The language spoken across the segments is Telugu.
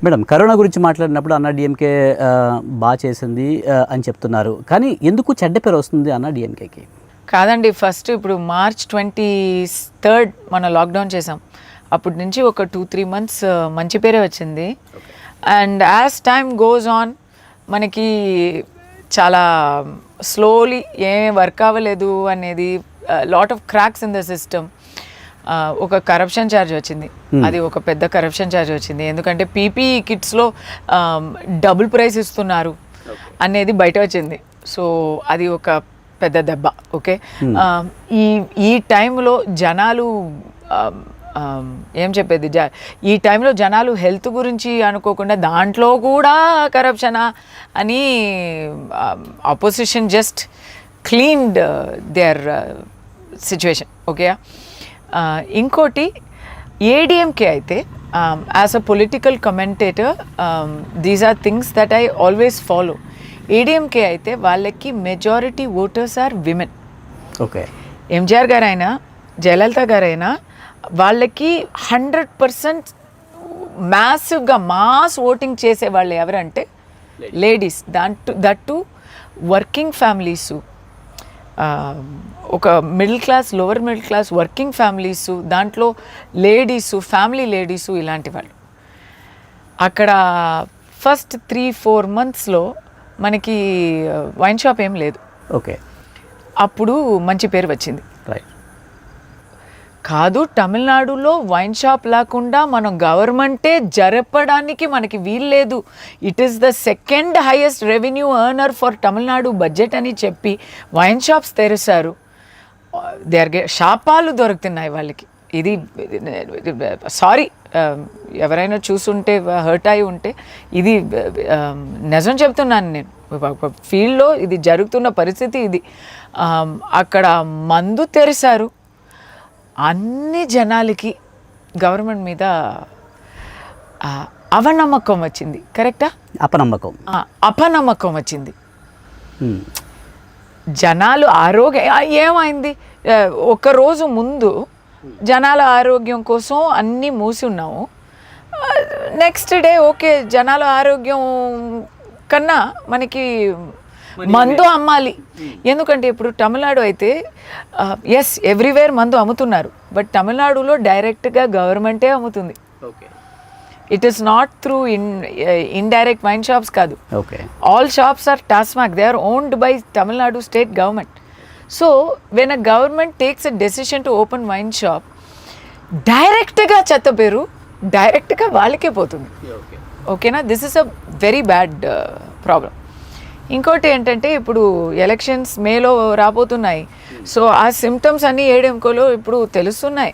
మేడం, కరోనా గురించి మాట్లాడినప్పుడు అన్నా డిఎంకే బాగా చేసింది అని చెప్తున్నారు. కానీ ఎందుకు చెడ్డ పేరు వస్తుంది అన్నా డిఎంకేకి? కాదండి, ఫస్ట్ ఇప్పుడు March 23 మనం లాక్డౌన్ చేసాం. అప్పటి నుంచి ఒక 2-3 months మంచి పేరే వచ్చింది. And as time goes on మనకి చాలా స్లోలీ ఏం వర్క్ అవ్వలేదు అనేది, lot of cracks in the system. ఒక కరప్షన్ ఛార్జ్ వచ్చింది, అది ఒక పెద్ద కరప్షన్ ఛార్జ్ వచ్చింది. ఎందుకంటే పీపీఈ కిట్స్లో డబుల్ ప్రైస్ ఇస్తున్నారు అనేది బయట వచ్చింది. సో అది ఒక పెద్ద దెబ్బ. ఓకే, ఈ టైంలో జనాలు ఏం చెప్పేది, ఈ టైంలో జనాలు హెల్త్ గురించి అనుకోకుండా దాంట్లో కూడా కరప్షనా అని opposition just cleaned their situation. Okay, ఇంకోటి ఏడిఎంకే అయితే as a political commentator these are things that I always follow. ADMK అయితే వాళ్ళకి majority voters are women. Okay, MGR గారైనా జయలలిత గారైనా వాళ్ళకి 100% మ్యాసివ్గా మాస్ ఓటింగ్ చేసే వాళ్ళు ఎవరంటే లేడీస్. దట్టు వర్కింగ్ ఫ్యామిలీసు, ఒక middle class, lower middle class working families, దాంట్లో లేడీసు, ఫ్యామిలీ లేడీసు, ఇలాంటి వాళ్ళు. అక్కడ ఫస్ట్ 3-4 monthsలో మనకి వైన్ షాప్ ఏం లేదు. ఓకే, అప్పుడు మంచి పేరు వచ్చింది. రైట్. కాదు, తమిళనాడులో వైన్ షాప్ లేకుండా మనం గవర్నమెంటే జరపడానికి మనకి వీల్లేదు. It is the second highest revenue earner for Tamil Nadu budget అని చెప్పి వైన్ షాప్స్ తెరిచారు. శాపాలు దొరుకుతున్నాయి వాళ్ళకి. ఇది సారీ, ఎవరైనా చూసుంటే హర్ట్ అయి ఉంటే, ఇది నిజం చెప్తున్నాను నేను. ఫీల్డ్లో ఇది జరుగుతున్న పరిస్థితి ఇది. అక్కడ మందు తెరిచారు. అన్ని జనాలకి గవర్నమెంట్ మీద అవనమ్మకం వచ్చింది. కరెక్టా? అపనమ్మకం వచ్చింది. జనాలు ఏమైంది, ఒకరోజు ముందు జనాల ఆరోగ్యం కోసం అన్నీ మూసి ఉన్నాము. నెక్స్ట్ డే ఓకే, జనాల ఆరోగ్యం కన్నా మనకి మందు అమ్మాలి. ఎందుకంటే ఇప్పుడు తమిళనాడు అయితే ఎస్ ఎవ్రీవేర్ మందు అమ్ముతున్నారు, బట్ తమిళనాడులో డైరెక్ట్గా గవర్నమెంటే అమ్ముతుంది. It is not through indirect wine shops కాదు. All shops are TASMAC, they are owned by Tamil Nadu state government. So when a government takes a decision to open wine shop, డైరెక్ట్గా చెత్త పేరు డైరెక్ట్గా వాళ్ళకే పోతుంది. ఓకేనా? This is a very bad problem. ఇంకోటి ఏంటంటే, ఇప్పుడు ఎలక్షన్స్ మేలో రాబోతున్నాయి. సో ఆ సిమ్టమ్స్ అన్నీ ఏడీఎంకేలో ఇప్పుడు తెలుస్తున్నాయి.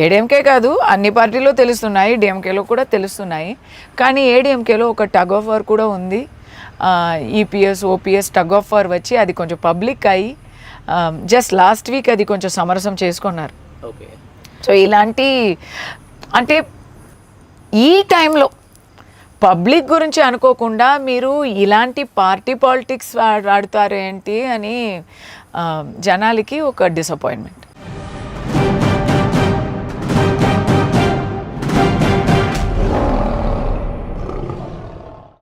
ఏడీఎంకే కాదు, అన్ని పార్టీలో తెలుస్తున్నాయి, డిఎంకేలో కూడా తెలుస్తున్నాయి. కానీ ఏడీఎంకేలో ఒక టగ్ ఆఫ్ వార్ కూడా ఉంది. EPS OPS tug of war వచ్చి అది కొంచెం పబ్లిక్ అయ్యి జస్ట్ లాస్ట్ వీక్ అది కొంచెం సమరసం చేసుకున్నారు. సో ఇలాంటి, అంటే ఈ టైంలో పబ్లిక్ గురించి అనుకోకుండా మీరు ఇలాంటి పార్టీ పాలిటిక్స్ ఆడుతారు ఏంటి అని జనాలకి ఒక డిసప్పాయింట్మెంట్.